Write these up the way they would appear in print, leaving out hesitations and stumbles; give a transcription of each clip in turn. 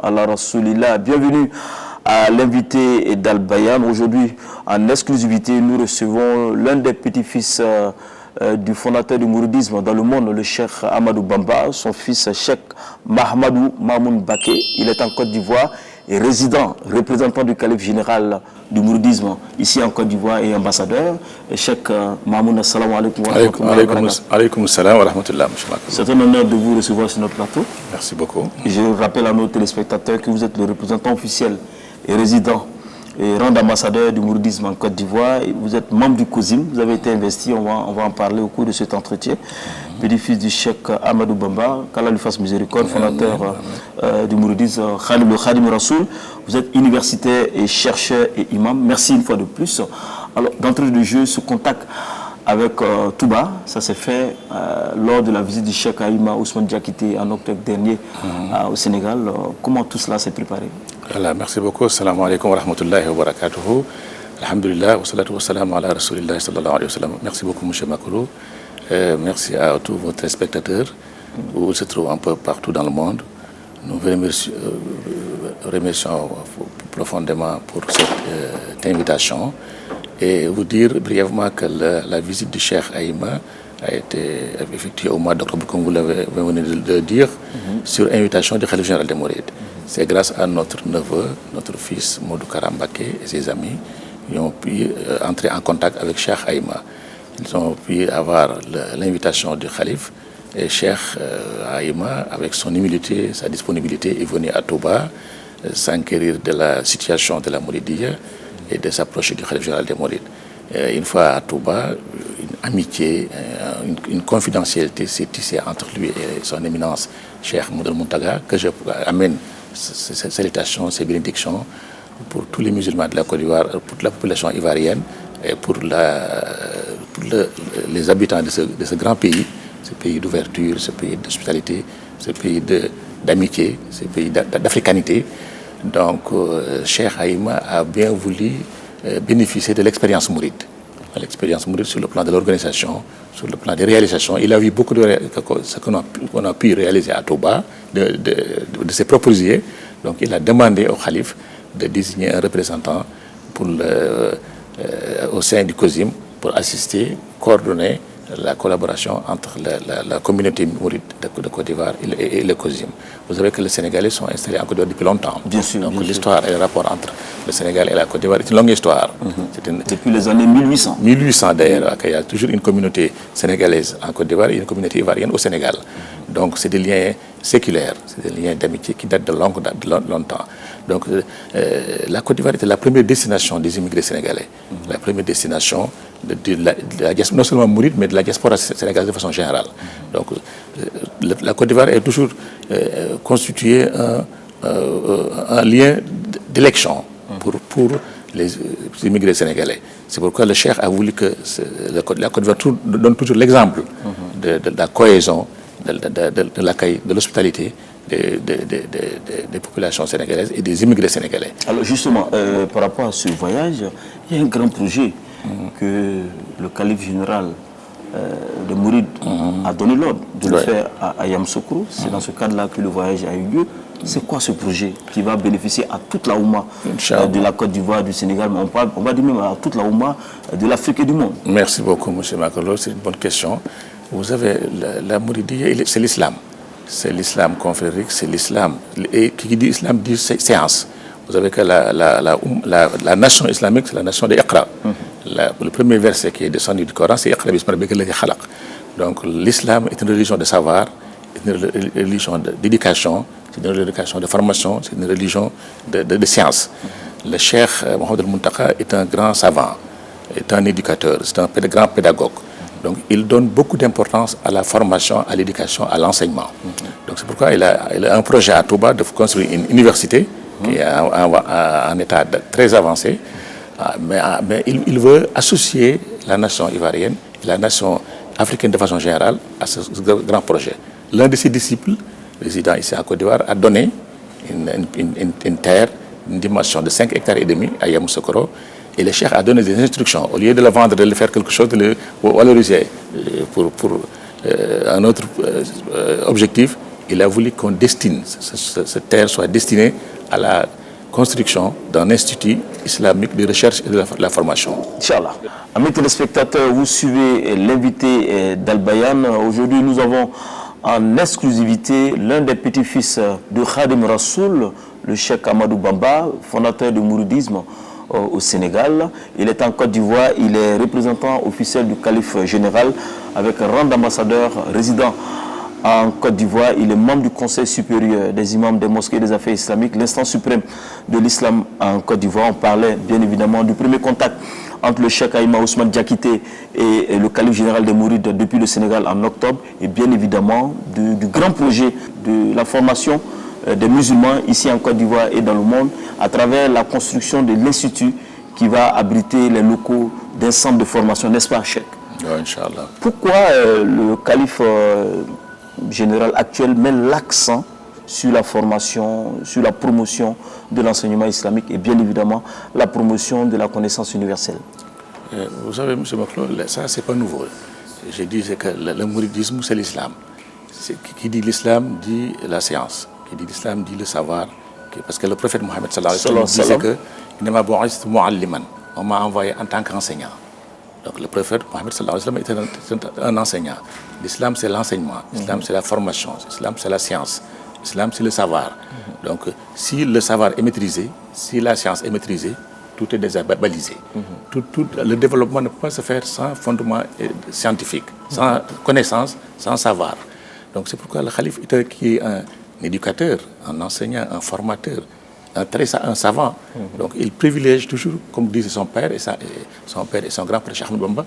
ala Rasulillah. Bienvenue à l'invité d'Al-Bayan. Aujourd'hui, en exclusivité, nous recevons l'un des petits-fils du fondateur du mouridisme dans le monde, le Cheikh Ahmadou Bamba, son fils Cheikh Mahamadou Mamoun Baké. Il est en Côte d'Ivoire et résident, représentant du calife général du mouridisme ici en Côte d'Ivoire et ambassadeur. Cheikh Mamoun, assalamu alaikum wa rahmatullahi. Alaykoum salam wa rahmatullahi. C'est un honneur de vous recevoir sur notre plateau. Merci beaucoup. Je rappelle à nos téléspectateurs que vous êtes le représentant officiel et résident et rang d'ambassadeur du mouridisme en Côte d'Ivoire. Vous êtes membre du COSIM, vous avez été investi, on va en parler au cours de cet entretien. Petit-fils du Cheikh Ahmadou Bamba, qu'Allah lui fasse miséricorde, fondateur du mouridisme, le Khadim Rasoul. Vous êtes universitaire et chercheur et imam. Merci une fois de plus. Alors, d'entrée de jeu, ce contact avec Touba, ça s'est fait lors de la visite du Cheikh Ahima Ousmane Diakité en octobre dernier au Sénégal. Comment tout cela s'est préparé? Voilà, merci beaucoup. Assalamu alaikum wa rahmatullahi wa barakatuhu. Alhamdulillah, wa salatu wa salam ala rasulillah sallallahu alayhi wa sallam. Merci beaucoup, M. Makolo. Merci à tous vos téléspectateurs où se trouvent un peu partout dans le monde. Nous vous remercions profondément pour cette invitation et vous dire brièvement que la visite du Cheikh Ahima a été effectuée au mois d'octobre, comme vous l'avez venu de le dire, sur invitation du Khalife général des Mourides. C'est grâce à notre neveu, notre fils Modou Karam Baké et ses amis qui ont pu entrer en contact avec Cheikh Ahima. Ils ont pu avoir l'invitation du Khalife et Cheikh Ahima, avec son humilité, sa disponibilité, est venu à Touba s'enquérir de la situation de la Mouridiyya et de s'approcher du Khalife général des Mourides. Une fois à Touba, une amitié, une confidentialité s'est tissée entre lui et son éminence, Cheikh Moudal Muntaga, que je amène ces salutations, ces bénédictions pour tous les musulmans de la Côte d'Ivoire, pour la population ivoirienne et pour les habitants de ce grand pays, ce pays d'ouverture, ce pays d'hospitalité, ce pays d'amitié, ce pays d'africanité. Donc, Cheikh Ahima a bien voulu bénéficier de l'expérience mouride. L'expérience mouride sur le plan de l'organisation, sur le plan des réalisations. Il a vu beaucoup de ce qu'on a pu réaliser à Touba, de ses propres yeux. Donc, il a demandé au Khalife de désigner un représentant au sein du COSIM pour assister, coordonner la collaboration entre la communauté mouride de Côte d'Ivoire et le COSIM. Vous savez que les Sénégalais sont installés en Côte d'Ivoire depuis longtemps. Bien sûr. Donc l'histoire et le rapport entre le Sénégal et la Côte d'Ivoire est une longue histoire. Depuis les années 1800. 1800 d'ailleurs, il y a toujours une communauté sénégalaise en Côte d'Ivoire et une communauté ivoirienne au Sénégal. Donc c'est des liens séculaires, c'est des liens d'amitié qui datent de longtemps. Donc la Côte d'Ivoire était la première destination des immigrés sénégalais, la première destination de la diaspora, non seulement mouride, mais de la diaspora sénégalaise de façon générale. Donc la Côte d'Ivoire est toujours constituée un lien d'élection pour les immigrés sénégalais. C'est pourquoi le Cheikh a voulu que la Côte d'Ivoire donne toujours l'exemple de la cohésion, de l'accueil, de l'hospitalité des populations sénégalaises et des immigrés sénégalais. Alors justement, par rapport à ce voyage, il y a un grand projet que le calife général de Mouride a donné l'ordre de le faire à Yamoussoukro. C'est dans ce cadre-là que le voyage a eu lieu. C'est quoi ce projet qui va bénéficier à toute la Oumma de la Côte d'Ivoire, du Sénégal, mais on va dire même à toute la Oumma de l'Afrique et du monde? Merci beaucoup, M. Makolo. C'est une bonne question. Vous savez, la Mouridiyya, c'est l'islam. C'est l'islam confrérique, c'est l'islam. Et qui dit islam dit séance. Vous savez que la nation islamique, c'est la nation de Iqra. Le premier verset qui est descendu du Coran, c'est Iqra bismi rabbika alladhi khalaq. Donc l'islam est une religion de savoir, une religion d'éducation, c'est une religion de formation, c'est une religion de science. Le Cheikh Mohamed Al-Muntaka est un grand savant, est un éducateur, c'est un grand pédagogue. Donc il donne beaucoup d'importance à la formation, à l'éducation, à l'enseignement. Donc c'est pourquoi il a un projet à Touba de construire une université qui est en état très avancé. Mais il veut associer la nation ivoirienne et la nation africaine de façon générale à ce grand projet. L'un de ses disciples, résident ici à Côte d'Ivoire, a donné une terre, une dimension de 5,5 hectares à Yamoussoukro. Et le Cheikh a donné des instructions. Au lieu de le vendre, de le faire quelque chose, de le valoriser pour un autre objectif, il a voulu qu'on destine, cette terre soit destinée à la construction d'un institut islamique de recherche et de la formation. Inch'Allah. Amis téléspectateurs, vous suivez l'invité d'Al Bayan. Aujourd'hui, nous avons en exclusivité l'un des petits-fils de Khadim Rassoul, le cheikh Amadou Bamba, fondateur du mouridisme au Sénégal. Il est en Côte d'Ivoire, il est représentant officiel du calife général avec un rang d'ambassadeur résident en Côte d'Ivoire. Il est membre du Conseil supérieur des imams des mosquées et des affaires islamiques, l'instance suprême de l'islam en Côte d'Ivoire. On parlait bien évidemment du premier contact entre le cheikh Aïma Ousmane Diakité et le calife général des Mourides depuis le Sénégal en octobre, et bien évidemment du grand projet de la formation des musulmans ici en Côte d'Ivoire et dans le monde à travers la construction de l'institut qui va abriter les locaux d'un centre de formation, n'est-ce pas, cheikh? Oui, Inch'Allah. Pourquoi le calife général actuel met l'accent sur la formation, sur la promotion de l'enseignement islamique et bien évidemment la promotion de la connaissance universelle? Vous savez, M. Maclot, ça c'est pas nouveau. Je disais que le mouridisme c'est l'islam. Qui dit l'islam dit la science. Qui dit l'islam dit le savoir. Parce que le prophète Mohammed sallallahu alayhi wa sallam disait que on m'a envoyé en tant qu'enseignant. Donc le prophète Mohammed sallallahu alayhi wa sallam était un enseignant. L'islam c'est l'enseignement, l'islam c'est la formation, l'islam c'est la science, l'islam c'est le savoir. Donc si le savoir est maîtrisé, si la science est maîtrisée, tout est déjà balisé. Tout, le développement ne peut pas se faire sans fondement scientifique, sans connaissance, sans savoir. Donc c'est pourquoi le calife qui est un éducateur, un enseignant, un formateur, un savant. Donc il privilège toujours, comme disait son père et son grand-père Cheikh Ahmed Bamba,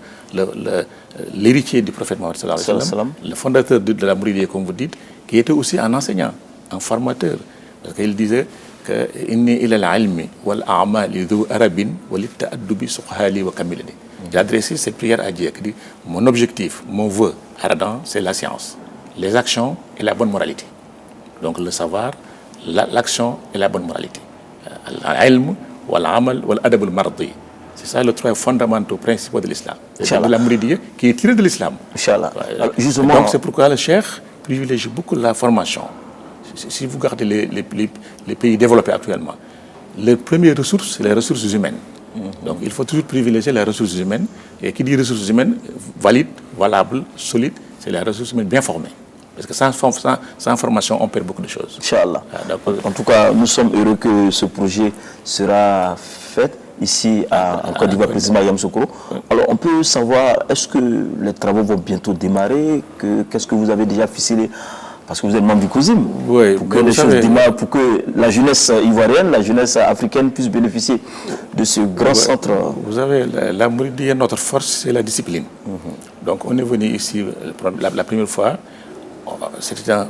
l'héritier du prophète Mohammed sallallahu alayhi wa sallam, le fondateur de la Mouridiyya, comme vous dites, qui était aussi un enseignant, un formateur. Donc il disait que inni ila al-ilmi wal a'mali dhu arabin wa lit-ta'addubi suqhali wa kamilani. Il a adressé ses prières à Dieu, qui dit mon objectif, mon vœu ardent, c'est la science, les actions et la bonne moralité. Donc le savoir, l'action et la bonne moralité. Al-ilm, wal-amal, wal-adab al-mardi. C'est ça les trois fondamentaux principaux de l'islam. De la Mouridiyya qui est tiré de l'islam. Donc c'est pourquoi le cheikh privilégie beaucoup la formation. Si vous regardez les pays développés actuellement, les premières ressources, c'est les ressources humaines. Donc il faut toujours privilégier les ressources humaines. Et qui dit ressources humaines, valides, valables, solides, c'est les ressources humaines bien formées. Parce que sans formation, on perd beaucoup de choses. Inch'Allah. En tout cas, nous sommes heureux que ce projet sera fait ici en Côte d'Ivoire, précisément à Yamoussoukro. Alors, on peut savoir, est-ce que les travaux vont bientôt démarrer? Qu'est-ce que vous avez déjà ficelé? Parce que vous êtes membre du COSIM. Oui, pour que les choses démarrent, pour que la jeunesse ivoirienne, la jeunesse africaine puisse bénéficier de ce grand centre. Vous savez, la Mouridiyya, notre force, c'est la discipline. Donc, on est venu ici la première fois. C'était un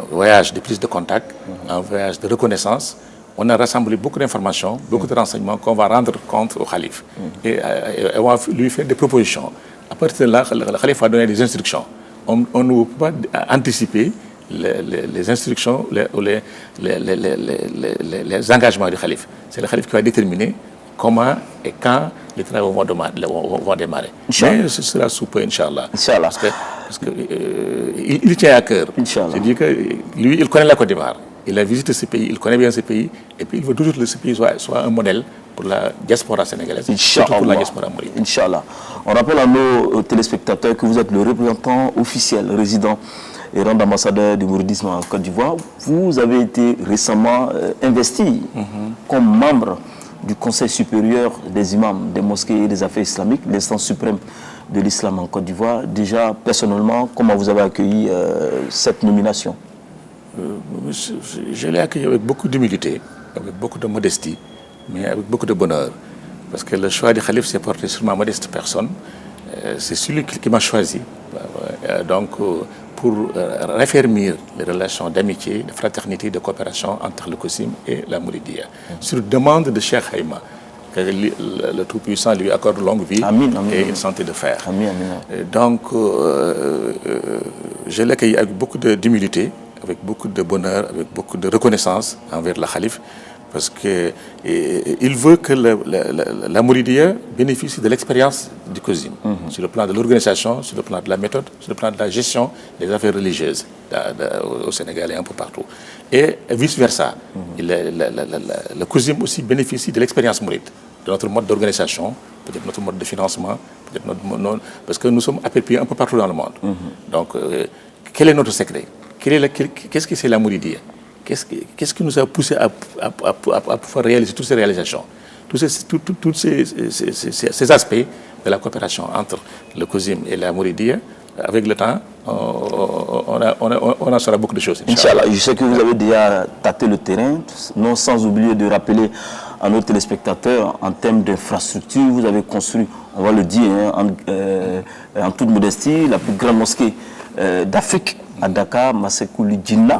voyage de prise de contact, un voyage de reconnaissance. On a rassemblé beaucoup d'informations, beaucoup de renseignements qu'on va rendre compte au calife. Et on va lui faire des propositions. À partir de là, le calife va donner des instructions. On ne peut pas anticiper les instructions ou les engagements du calife. C'est le calife qui va déterminer comment et quand les travaux vont démarrer. Mais ce sera sous peu, Inch'Allah. Parce qu'il tient à cœur. C'est-à-dire que lui, il connaît la Côte d'Ivoire. Il a visité ce pays, il connaît bien ce pays. Et puis il veut toujours que ce pays soit un modèle pour la diaspora sénégalaise, surtout pour la diaspora mouride. Inch'Allah. On rappelle à nos téléspectateurs que vous êtes le représentant officiel, résident et rang d'ambassadeur du mouridisme en Côte d'Ivoire. Vous avez été récemment investi comme membre du Conseil supérieur des imams des mosquées et des affaires islamiques, l'instance suprême de l'islam en Côte d'Ivoire. Déjà, personnellement, comment vous avez accueilli cette nomination? Je l'ai accueilli avec beaucoup d'humilité, avec beaucoup de modestie, mais avec beaucoup de bonheur. Parce que le choix du calife s'est porté sur ma modeste personne. C'est celui qui m'a choisi. Donc, pour raffermir les relations d'amitié, de fraternité, de coopération entre le COSIM et la Mouridiyya. Sur demande de Cheikh Aïma, que le Tout-Puissant lui accorde longue vie et une santé de fer. Donc, je l'ai accueilli avec beaucoup d'humilité, avec beaucoup de bonheur, avec beaucoup de reconnaissance envers le calife, Parce qu'il veut que la Mouridia bénéficie de l'expérience du COSIM, sur le plan de l'organisation, sur le plan de la méthode, sur le plan de la gestion des affaires religieuses au Sénégal et un peu partout. Et vice-versa. Le COSIM aussi bénéficie de l'expérience mouride, de notre mode d'organisation, peut-être notre mode de financement, parce que nous sommes appuis un peu partout dans le monde. Donc, quel est notre secret? Qu'est-ce que c'est la Mouridia? Qu'est-ce qui nous a poussé à pouvoir réaliser toutes ces réalisations, tous ces aspects de la coopération entre le COSIM et la Mouridia? Avec le temps, on en saura beaucoup de choses. Inch'Allah. Je sais que vous avez déjà tâté le terrain, non sans oublier de rappeler à nos téléspectateurs, en termes d'infrastructure, vous avez construit, on va le dire, en toute modestie, la plus grande mosquée d'Afrique à Dakar, Massakouli Djinna.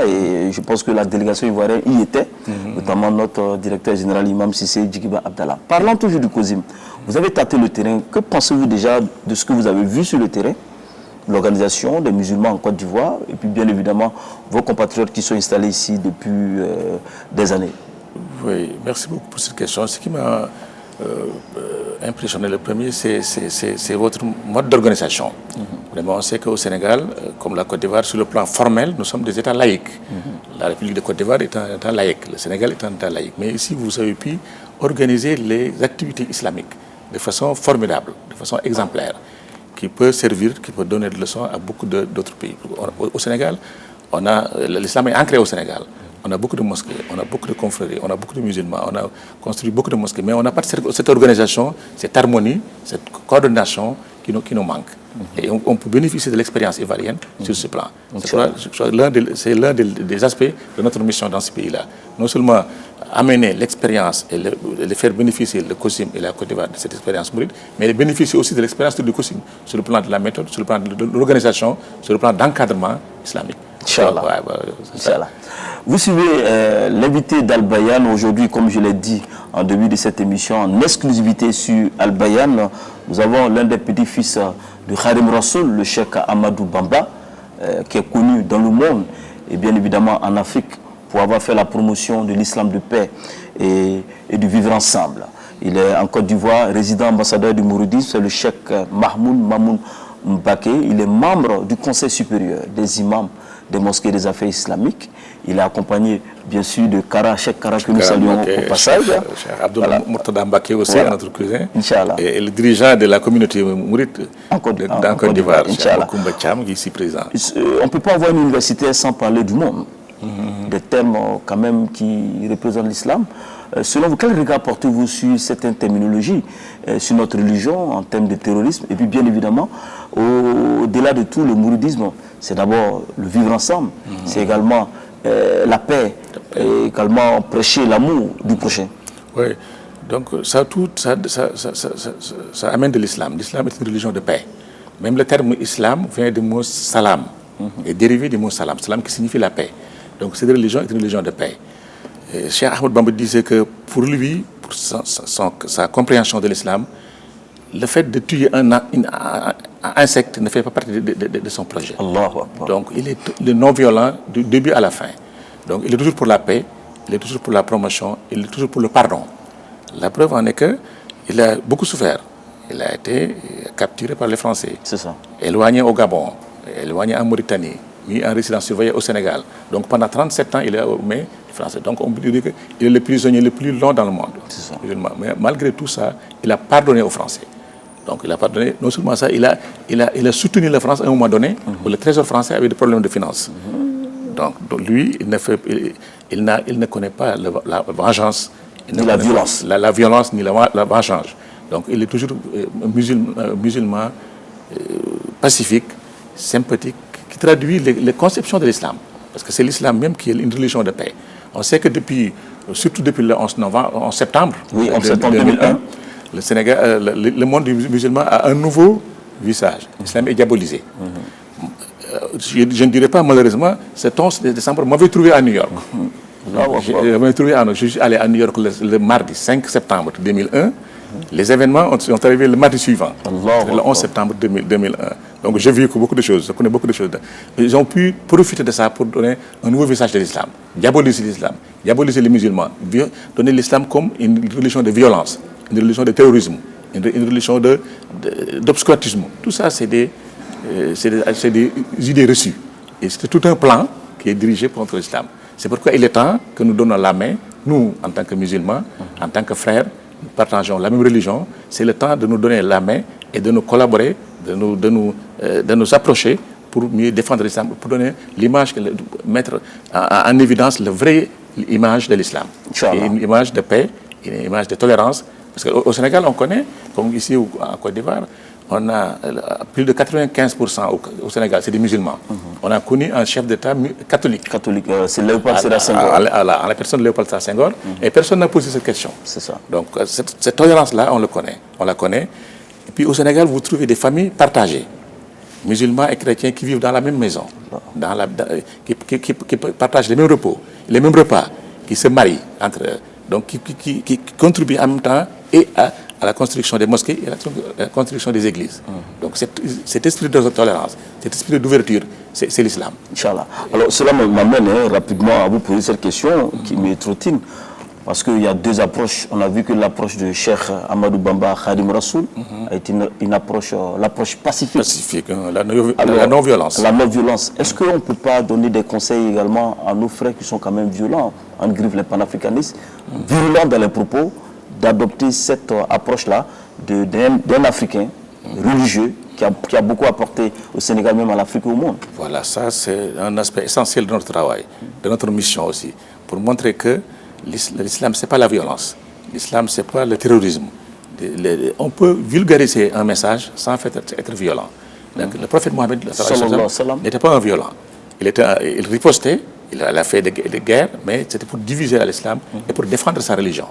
Et je pense que la délégation ivoirienne y était, notamment notre directeur général Imam Sissé Djigiba Abdallah. Parlant toujours du COSIM, vous avez tâté le terrain. Que pensez-vous déjà de ce que vous avez vu sur le terrain? L'organisation des musulmans en Côte d'Ivoire et puis bien évidemment vos compatriotes qui sont installés ici depuis des années. Oui, merci beaucoup pour cette question. Ce qui m'a impressionné le premier, c'est votre mode d'organisation. Vraiment, on sait qu'au Sénégal, comme la Côte d'Ivoire, sur le plan formel, nous sommes des États laïcs. La République de Côte d'Ivoire est un État laïque, le Sénégal est un État laïque. Mais ici, vous avez pu organiser les activités islamiques de façon formidable, de façon exemplaire, qui peut servir, qui peut donner des leçons à beaucoup d'autres pays. Au Sénégal, l'islam est ancré au Sénégal. On a beaucoup de mosquées, on a beaucoup de confréries, on a beaucoup de musulmans, on a construit beaucoup de mosquées, mais on n'a pas cette organisation, cette harmonie, cette coordination qui nous manque. Et on peut bénéficier de l'expérience ivoirienne sur ce plan. C'est l'un des aspects de notre mission dans ce pays-là. Non seulement amener l'expérience et le faire bénéficier le COSIM et la Côte d'Ivoire de cette expérience mouride, mais bénéficier aussi de l'expérience du COSIM sur le plan de la méthode, sur le plan de l'organisation, sur le plan d'encadrement islamique. Inch'Allah. Inch'Allah. Vous suivez l'invité d'Al-Bayan aujourd'hui, comme je l'ai dit en début de cette émission, en exclusivité sur Al-Bayan. Nous avons l'un des petits-fils de Khadim Rassoul, le cheikh Amadou Bamba, qui est connu dans le monde et bien évidemment en Afrique pour avoir fait la promotion de l'islam de paix et du vivre ensemble. Il est en Côte d'Ivoire, résident ambassadeur du Mouridisme, c'est le cheikh Mahmoud Mamoun Mbaké. Il est membre du Conseil supérieur des imams des mosquées des affaires islamiques. Il est accompagné, bien sûr, de Cheikh Kara, que nous saluons au passage. Cheikh Abdullah Murtada Mbaké aussi, notre cousin. Inch'Allah. Et le dirigeant de la communauté mouride en Côte d'Ivoire, Cheikh Koumba Cham, qui est ici présent. On ne peut pas avoir une université sans parler du monde. Des termes quand même qui représentent l'islam. Selon vous, quel regard portez-vous sur certaines terminologies, sur notre religion en termes de terrorisme? Et puis bien évidemment, au-delà de tout, le mouridisme, c'est d'abord le vivre ensemble, c'est également la paix, et également prêcher l'amour du prochain. Oui, donc ça amène de l'islam. L'islam est une religion de paix. Même le terme islam vient du mot salam, est dérivé du mot salam, salam qui signifie la paix. Donc cette religion est une religion de paix. Cheikh Ahmed Bamba disait que pour lui, pour sa compréhension de l'islam, le fait de tuer un insecte ne fait pas partie de son projet. Donc il est le non-violent du début à la fin. Donc il est toujours pour la paix, il est toujours pour la promotion, il est toujours pour le pardon. La preuve en est qu'il a beaucoup souffert. Il a été capturé par les Français, éloigné au Gabon, éloigné en Mauritanie, mis en résidence surveillée au Sénégal. Donc pendant 37 ans, il est au mai français. Donc on peut dire qu'il est le prisonnier le plus long dans le monde. Mais malgré tout ça, il a pardonné aux Français. Donc il a pardonné, non seulement ça, il a soutenu la France à un moment donné, où le trésor français avait des problèmes de finances. Donc lui, il ne connaît pas la vengeance, ni la violence. La violence, ni la vengeance. Donc il est toujours musulman, pacifique, sympathique, qui traduit les conceptions de l'islam. Parce que c'est l'islam même qui est une religion de paix. On sait que surtout depuis le 11 septembre, 2001, le Sénégal, le monde musulman a un nouveau visage. L'islam est diabolisé. Je ne dirais pas malheureusement, cet 11 décembre m'avait trouvé à New York. Je suis allé à New York le mardi 5 septembre 2001. Les événements sont arrivés le mardi suivant, le 11 septembre 2001. Donc j'ai vu beaucoup de choses, je connais beaucoup de choses. Ils ont pu profiter de ça pour donner un nouveau visage de l'islam, diaboliser l'islam, diaboliser les musulmans, donner l'islam comme une religion de violence, une religion de terrorisme, une religion d'obscurantisme. Tout ça, c'est des idées reçues. Et c'est tout un plan qui est dirigé contre l'islam. C'est pourquoi il est temps que nous donnons la main, nous, en tant que musulmans, en tant que frères, nous partageons la même religion. C'est le temps de nous donner la main et de nous collaborer, de nous approcher pour mieux défendre l'islam, pour donner l'image, mettre en évidence la vraie image de l'islam. Une image de paix, une image de tolérance. Parce qu'au Sénégal, on connaît, comme ici en Côte d'Ivoire, on a plus de 95% au Sénégal, c'est des musulmans. On a connu un chef d'État catholique. Catholique, c'est Léopold Sédar Senghor. À la personne de Léopold Sédar Senghor. Et personne n'a posé cette question. C'est ça. Donc, cette tolérance-là, on la connaît. Et puis, au Sénégal, vous trouvez des familles partagées. Musulmans et chrétiens qui vivent dans la même maison, qui partagent les mêmes repos, les mêmes repas, qui se marient entre eux. Donc, qui contribuent en même temps et à la construction des mosquées et à la construction des églises. Donc cet esprit de tolérance, cet esprit d'ouverture, c'est l'islam. Inch'Allah. Alors cela m'amène rapidement à vous poser cette question qui me trottine. Parce qu'il y a deux approches. On a vu que l'approche de Cheikh Ahmadou Bamba Khadim Rassoul a été une approche, l'approche pacifique. Pacifique, la non-violence. La non-violence. Est-ce qu'on ne peut pas donner des conseils également à nos frères qui sont quand même violents, en griffe les panafricanistes, virulents dans les propos, d'adopter cette approche-là d'un Africain religieux qui a beaucoup apporté au Sénégal, même à l'Afrique et au monde? Voilà, ça c'est un aspect essentiel de notre travail, de notre mission aussi, pour montrer que l'islam, ce n'est pas la violence. L'islam, ce n'est pas le terrorisme. On peut vulgariser un message sans être violent. Donc, le prophète Mohammed n'était pas un violent. Il ripostait, il a fait des guerres, mais c'était pour diviser l'islam et pour défendre sa religion.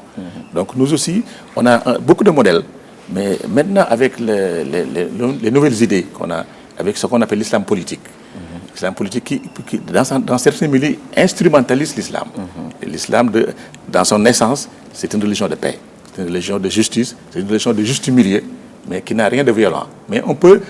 Donc nous aussi, on a beaucoup de modèles. Mais maintenant, avec les nouvelles idées qu'on a, avec ce qu'on appelle l'islam politique, l'islam politique qui dans certains milieux, instrumentalise l'islam. L'islam, dans son essence, c'est une religion de paix, c'est une religion de justice, c'est une religion de juste milieu, mais qui n'a rien de violent. Mais on peut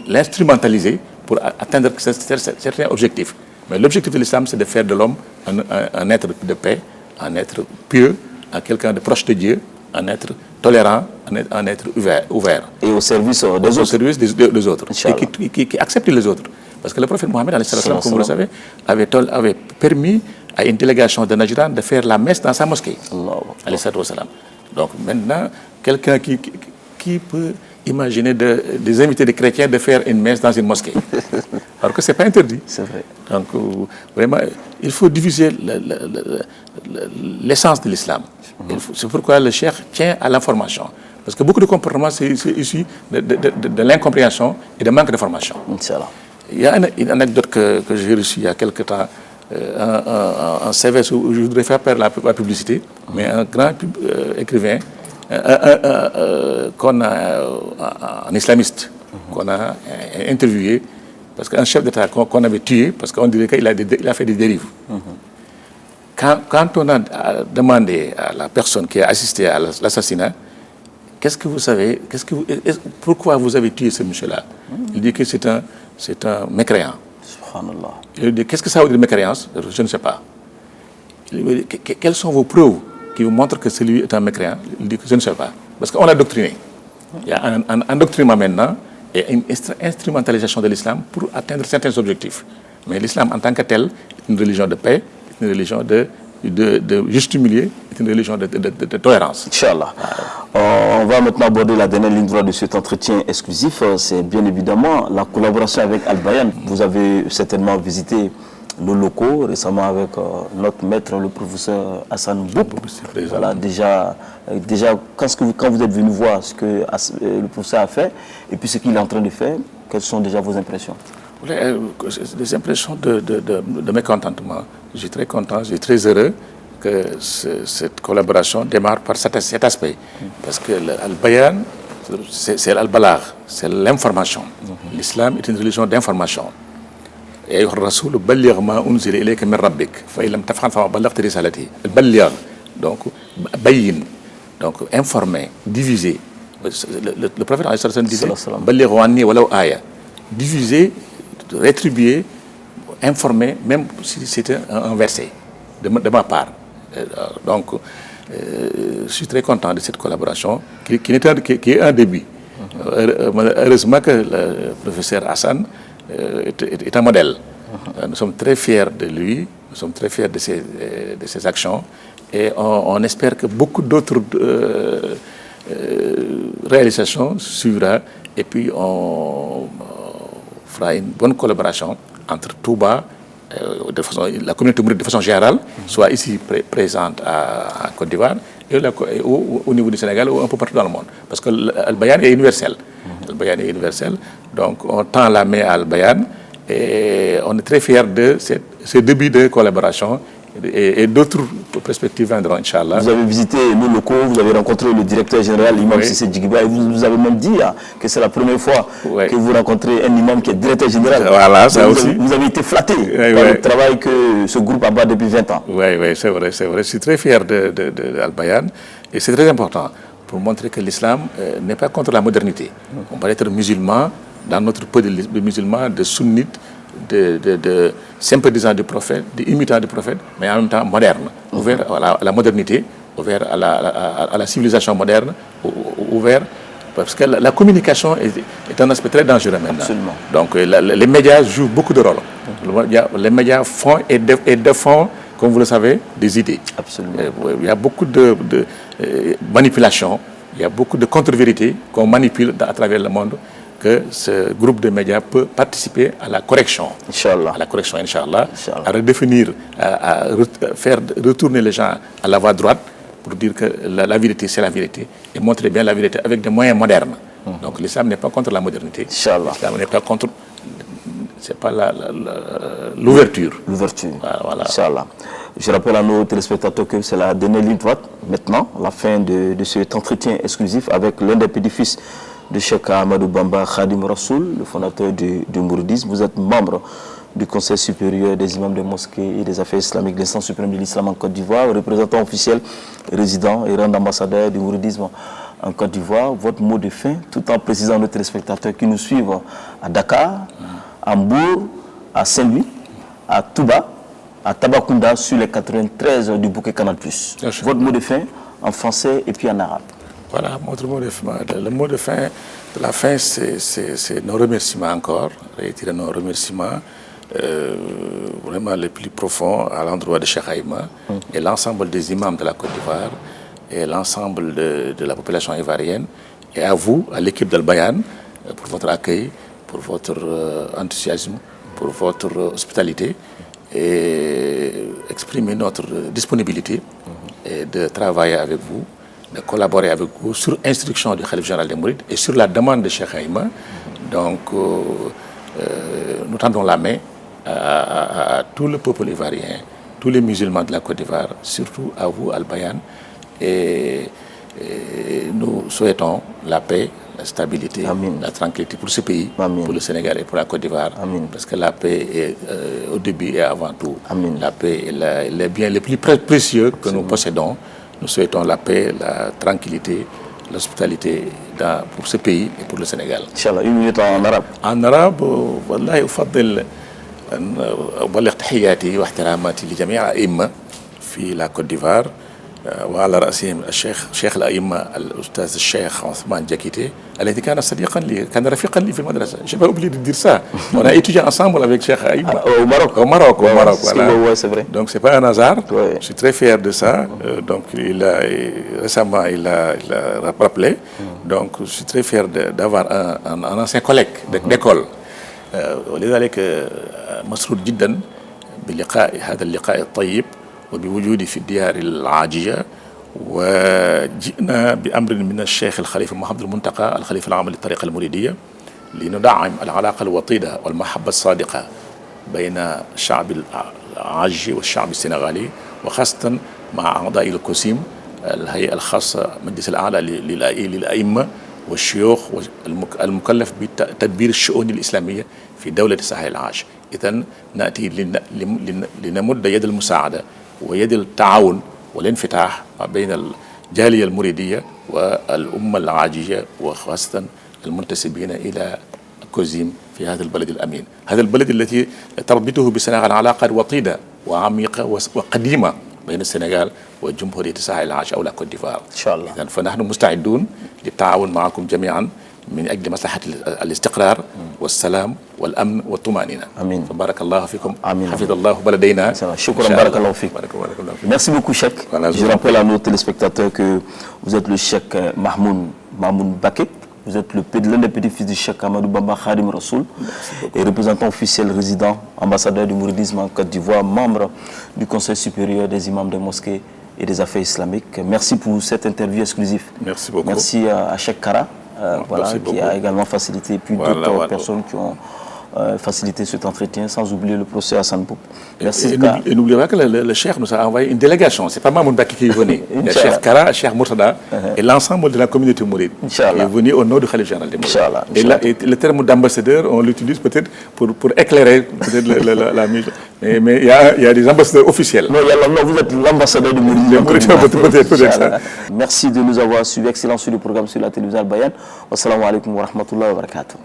l'instrumentaliser pour atteindre certains objectifs. Mais l'objectif de l'islam, c'est de faire de l'homme un être de paix, un être pieux, quelqu'un de proche de Dieu, un être tolérant, un être ouvert. Et au service des autres. Au service des autres. Et qui accepte les autres. Parce que le prophète Mohammed, comme vous le savez, avait permis à une délégation de Najran de faire la messe dans sa mosquée. Donc maintenant, quelqu'un qui peut imaginer des invités de chrétiens de faire une messe dans une mosquée. Alors que ce n'est pas interdit. C'est vrai. Donc vraiment, il faut diviser l'essence de l'islam. C'est pourquoi le cheikh tient à l'information. Parce que beaucoup de comportements, c'est issu de l'incompréhension et de manque d'information. Il y a une anecdote que j'ai reçue il y a quelque temps, un CV, je voudrais faire la publicité, mais un grand écrivain, un islamiste qu'on a interviewé, parce qu'un chef d'État qu'on avait tué, parce qu'on dirait qu'il a fait des dérives. Quand on a demandé à la personne qui a assisté à l'assassinat, qu'est-ce que vous savez, pourquoi vous avez tué ce monsieur-là? Il dit que c'est un mécréant. Subhanallah. Il dit, qu'est-ce que ça veut dire mécréance? Je ne sais pas. Il dit, quelles sont vos preuves qui vous montrent que celui est un mécréant? Il dit que je ne sais pas. Parce qu'on l'a doctriné. Il y a un endoctrinement maintenant et une instrumentalisation de l'islam pour atteindre certains objectifs. Mais l'islam en tant que tel est une religion de paix, une religion de juste milieu, est une religion de tolérance. Inch'Allah. On va maintenant aborder la dernière ligne droite de cet entretien exclusif. C'est bien évidemment la collaboration avec Al Bayan. Vous avez certainement visité nos locaux récemment avec notre maître, le professeur Hassan Boub. Voilà, déjà quand vous êtes venu voir ce que le professeur a fait et puis ce qu'il est en train de faire, quelles sont déjà vos impressions? Des impressions de mécontentement. Je suis très content, je suis très heureux que cette collaboration démarre par cet aspect. Parce que Al-Bayan, c'est Al-Balagh, c'est l'information. L'islam est une religion d'information. Et Rasoul balligh ma unzila ilayka min rabbik fa illam taf'al fa ma ballaghta risalati. Balligh, donc bayin, donc informer, diviser. Le prophète sallallahu alayhi wa sallam disait balligh anni walaw aya. Diviser, rétribuer, informer, même si c'était un verset. de ma part. Donc, je suis très content de cette collaboration qui est un début. Heureusement que le professeur Hassan est un modèle. Nous sommes très fiers de lui, nous sommes très fiers de ses actions et on espère que beaucoup d'autres réalisations suivront et puis on fera une bonne collaboration entre Touba, la communauté mouride de façon générale, soit ici présente à Côte d'Ivoire et au niveau du Sénégal ou un peu partout dans le monde. Parce que Al-Bayan est universel. Al-Bayan est universel. Donc on tend la main à Al-Bayan et on est très fiers de ce début de collaboration et d'autres perspectives viendront, Inch'Allah. Vous avez visité nos locaux, vous avez rencontré le directeur général, l'imam Cissé Djigiba, et vous avez même dit que c'est la première fois que vous rencontrez un imam qui est directeur général. Voilà, ça aussi. Vous avez été flatté par le travail que ce groupe abat depuis 20 ans. Oui, c'est vrai, c'est vrai. Je suis très fier d'Al-Bayan et c'est très important pour montrer que l'islam n'est pas contre la modernité. On peut être musulman, dans notre peu de musulmans, de sunnites, de sympathisants du prophète, d'imitateurs du prophète, mais en même temps moderne, ouvert à la modernité, ouvert à la civilisation moderne, ouvert, parce que la communication est un aspect très dangereux maintenant. Absolument. Donc les médias jouent beaucoup de rôle. Les médias font et défendent, comme vous le savez, des idées. Absolument. Il y a beaucoup de manipulation, il y a beaucoup de contre-vérités qu'on manipule à travers le monde, que ce groupe de médias peut participer à la correction. Inch'Allah. À la correction, Inch'Allah. À redéfinir, à faire retourner les gens à la voie droite pour dire que la vérité, c'est la vérité et montrer bien la vérité avec des moyens modernes. Donc l'islam n'est pas contre la modernité. Inch'Allah. L'islam n'est pas contre... C'est pas l'ouverture. L'ouverture. Voilà. Inch'Allah. Je rappelle à nos téléspectateurs que c'est la dernière ligne droite, maintenant, la fin de cet entretien exclusif avec l'un des pédifils de Cheikh Ahmadou Bamba Khadim Rassoul, le fondateur du mouridisme. Vous êtes membre du Conseil supérieur des imams des mosquées et des affaires islamiques de l'Instance suprême de l'islam en Côte d'Ivoire, représentant officiel, résident et rang ambassadeur du mouridisme en Côte d'Ivoire. Votre mot de fin, tout en précisant nos téléspectateurs qui nous suivent à Dakar, à Mbour, à Saint-Louis, à Touba, à Tabakounda, sur les 93 du bouquet Canal+. Votre mot de fin en français et puis en arabe. Voilà, notre mot de fin. Le mot de fin, c'est nos remerciements encore, réitérer nos remerciements vraiment les plus profonds à l'endroit de Cheikh Aïma et l'ensemble des imams de la Côte d'Ivoire et l'ensemble de la population ivoirienne et à vous, à l'équipe d'Al-Bayan, pour votre accueil, pour votre enthousiasme, pour votre hospitalité et exprimer notre disponibilité et de travailler avec vous, de collaborer avec vous sur instruction du Khalife général des Mourides et sur la demande de Cheikh Aïma. Donc, nous tendons la main à tout le peuple ivoirien, tous les musulmans de la Côte d'Ivoire, surtout à vous, Al-Bayan, et nous souhaitons la paix, la stabilité, Amin. La tranquillité pour ce pays, Amin. pour le Sénégal et pour la Côte d'Ivoire, parce que la paix est au début et avant tout. Amin. La paix est les biens les plus précieux que nous possédons. Nous souhaitons la paix, la tranquillité, l'hospitalité pour ce pays et pour le Sénégal. Inch'Allah, une minute en arabe. En arabe, والله أفضل أن أبلغ تحياتي واحتراماتي لجميع الأئمة في لا كوت ديفوار وعلى رأسهم شيخ الأئمة الأستاذ الشيخ عثمان Diakité الذي كان صديقا لي كان رفيقا لي في المدرسة. Je n'ai pas oublié de dire ça. On a étudié ensemble avec Cheikh Aïma. Au Maroc. Au Maroc, voilà. C'est vrai. Donc c'est pas un hasard. Ouais. Je suis très fier de ça. Donc récemment il a rappelé. Donc je suis très fier d'avoir un ancien collègue d'école. ولذلك مسرور جدا بلقاء هذا اللقاء الطيب وبوجودي في الديار العاجية وجئنا بأمر من الشيخ الخليفة محمد المنتقى الخليفة العام للطريقة المريدية لندعم العلاقة الوطيدة والمحبة الصادقة بين الشعب العاجي والشعب السنغالي وخاصة مع أعضاء الكوسيم الهيئة الخاصة مجلس الأعلى للأئمة والشيوخ المكلف بتدبير الشؤون الإسلامية في دولة الساحل العاج. إذن نأتي لنمد يد المساعدة ويد التعاون والانفتاح بين الجالية المريدية والأمة العاجية وخاصة المنتسبين إلى كوزيم في هذا البلد الأمين. هذا البلد الذي تربطه بالسنغال علاقة وطيدة وعميقة وقديمة بين السنغال وجمهورية الساحل العاج أو لا كوت ديفوار إن شاء الله. إذن فنحن مستعدون للتعاون معكم جميعا من أجل مصلحة الاستقرار والسلام والأمن والطمأنينة. آمين. فبارك الله فيكم. آمين. حفظ الله بلدينا. شكرا بارك الله فيك. Merci beaucoup Cheikh. Je rappelle à nos téléspectateurs que vous êtes le Cheikh Mamoun Baké. Vous êtes l'un des petits-fils du Cheikh Amadou Bamba Khadim Rassoul et représentant officiel résident, ambassadeur du mouridisme en Côte d'Ivoire, membre du Conseil supérieur des imams des mosquées et des affaires islamiques. Merci pour cette interview exclusive. Merci beaucoup. Merci à Cheikh Kara, qui a également facilité, puis d'autres personnes qui ont facilité cet entretien, sans oublier le professeur Hassan Boub. Merci. Et n'oubliez pas que le Cheikh nous a envoyé une délégation. Ce n'est pas Mamoun Baki qui est venu. Le Cheikh Kara, le Cheikh Murtada et l'ensemble de la communauté mouride est venu au nom du Khalif général des Mourides. Et le terme d'ambassadeur, on l'utilise peut-être pour éclairer la mise. Mais il y a des ambassadeurs officiels. Non, vous êtes l'ambassadeur du mouridisme. Peut-être. Merci de nous avoir suivis. Excellent sur le programme sur la télévision Al Bayan. Wassalamu alaikum wa rahmatullahi wa barakatuh.